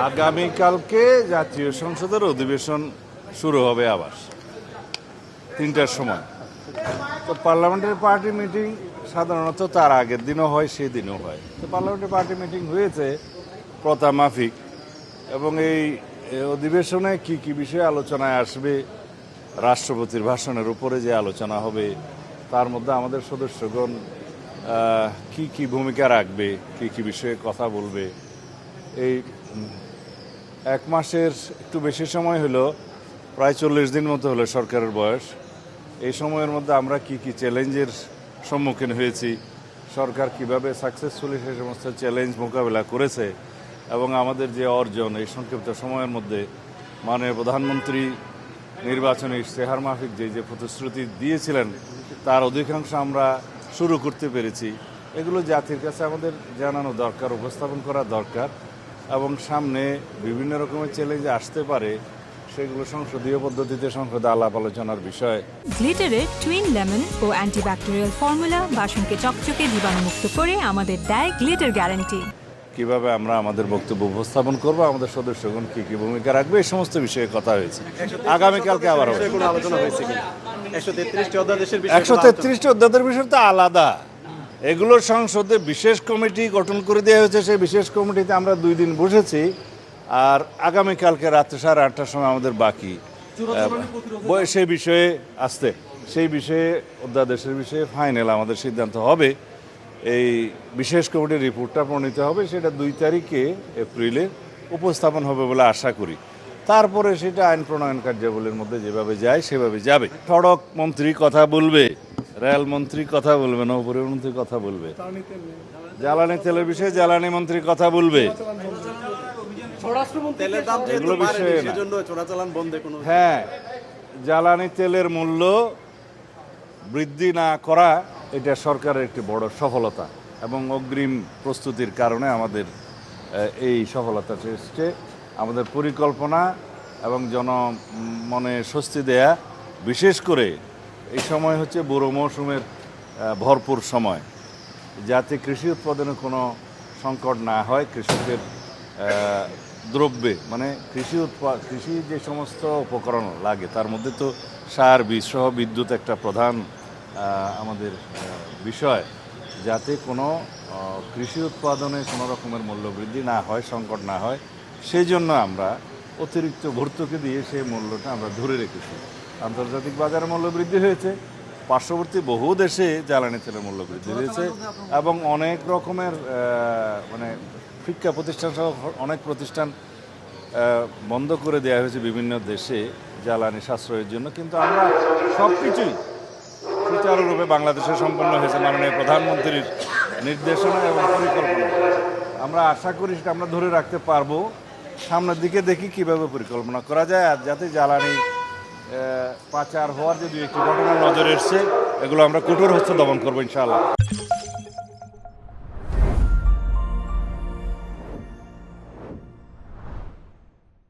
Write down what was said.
আগামীকালকে জাতীয় সংসদের অধিবেশন শুরু হবে আবার 3টার সময়। তো পার্লামেন্টারি পার্টি মিটিং সাধারণত তার আগের দিনও হয়, সেই দিনও হয়। তো পার্লামেন্টারি পার্টি মিটিং হয়েছে প্রথা মাফিক, এবং এই অধিবেশনে কি কি বিষয়ে আলোচনায় আসবে, রাষ্ট্রপতির ভাষণের উপরে যে আলোচনা হবে, তার মধ্যে আমাদের সদস্যগণ কি কি ভূমিকা রাখবে, কি কি বিষয়ে কথা বলবে, এই 1 মাসের একটু বেশি সময় হলো, প্রায় 40 দিন মতো হলো সরকারের বয়স। এই সময়ের মধ্যে আমরা কি কি চ্যালেঞ্জের সম্মুখীন হয়েছি, সরকার কিভাবে সাকসেসফুলি সেই সমস্ত চ্যালেঞ্জ মোকাবেলা করেছে, এবং আমাদের যে অর্জন এই সংক্ষিপ্ত সময়ের মধ্যে মাননীয় প্রধানমন্ত্রী নির্বাচনী ইশতেহার মাফিক যে প্রতিশ্রুতি দিয়েছিলেন তার অধিকাংশ আমরা শুরু করতে পেরেছি। এগুলো জাতির কাছে আমাদের জানানো দরকার, উপস্থাপন করা দরকার, এবং সামনে বিভিন্ন রকমের চ্যালেঞ্জ আসতে পারে, সেগুলো সংসদীয় পদ্ধতিতে সংসদে আলাপ আলোচনার বিষয়। গ্লিটারের টুইন লেমন ও অ্যান্টিব্যাকটেরিয়াল ফর্মুলা বাসনকে চকচকে জীবাণুমুক্ত করে আমাদের দেয় গ্লিটার গ্যারান্টি। কিভাবে আমরা আমাদের বক্তব্য উপস্থাপন করব, আমাদের সদস্যগণ কি কি ভূমিকা রাখবে, এই সমস্ত বিষয়ে কথা হয়েছে। আগামীকালকে আবার হবে। 133টি অধ্যাদেশের বিষয় তো আলাদা, এগুলোর সংসদে বিশেষ কমিটি গঠন করে দেওয়া হয়েছে। সেই বিশেষ কমিটিতে আমরা 2 দিন বসেছি, আর আগামীকালকে রাত্রে 8:30টার সময় আমাদের বাকি সেই বিষয়ে আসতে, সেই বিষয়ে অধ্যাদেশের বিষয়ে ফাইনাল আমাদের সিদ্ধান্ত হবে। এই বিশেষ কমিটির রিপোর্টটা প্রণীত হবে, সেটা 2 তারিখে এপ্রিলে উপস্থাপন হবে বলে আশা করি। তারপরে সেটা আইন প্রণয়ন কার্যাবলীর মধ্যে যেভাবে যায় সেভাবে যাবে। সড়ক মন্ত্রী কথা বলবে, রেল মন্ত্রী কথা বলবে, নৌপরিবহন কথা বলবে, জ্বালানি তেলের বিষয়ে জ্বালানি মন্ত্রী কথা বলবে। এগুলো বিষয়ে হ্যাঁ, জ্বালানি তেলের মূল্য বৃদ্ধি না করা এটা সরকারের একটি বড় সফলতা, এবং অগ্রিম প্রস্তুতির কারণে আমাদের এই সফলতা এসেছে। আমাদের পরিকল্পনা এবং জনমনে স্বস্তি দেয়া, বিশেষ করে এই সময় হচ্ছে বোরো মৌসুমের ভরপুর সময়, যাতে কৃষি উৎপাদনে কোনো সংকট না হয়। কৃষকের দ্রব্যে মানে কৃষি যে সমস্ত উপকরণ লাগে তার মধ্যে তো সার, বীজ সহ বিদ্যুৎ একটা প্রধান আমাদের বিষয়, যাতে কোনো কৃষি উৎপাদনে কোনো রকমের মূল্যবৃদ্ধি না হয়, সংকট না হয়, সেই জন্য আমরা অতিরিক্ত ভর্তুকি দিয়ে সেই মূল্যটা আমরা ধরে রেখেছি। আন্তর্জাতিক বাজারে মূল্য বৃদ্ধি হয়েছে, পার্শ্ববর্তী বহু দেশে জ্বালানি তেলের মূল্য বৃদ্ধি হয়েছে, এবং অনেক রকমের মানে শিক্ষা প্রতিষ্ঠান সহ অনেক প্রতিষ্ঠান বন্ধ করে দেওয়া হয়েছে বিভিন্ন দেশে জ্বালানি সাশ্রয়ের জন্য। কিন্তু আমরা সব কিছুই সুচারুরূপে বাংলাদেশে সম্পন্ন হয়েছে মাননীয় প্রধানমন্ত্রীর নির্দেশনা এবং পরিকল্পনা। আমরা আশা করি সেটা আমরা ধরে রাখতে পারবো। সামনের দিকে দেখি কিভাবে পরিকল্পনা করা যায়, আর যাতে জ্বালানি পাচার হওয়ার যে 2-1টি ঘটনা নজরে এসছে, এগুলো আমরা কঠোর হস্তে দমন করবো ইনশাআল্লাহ।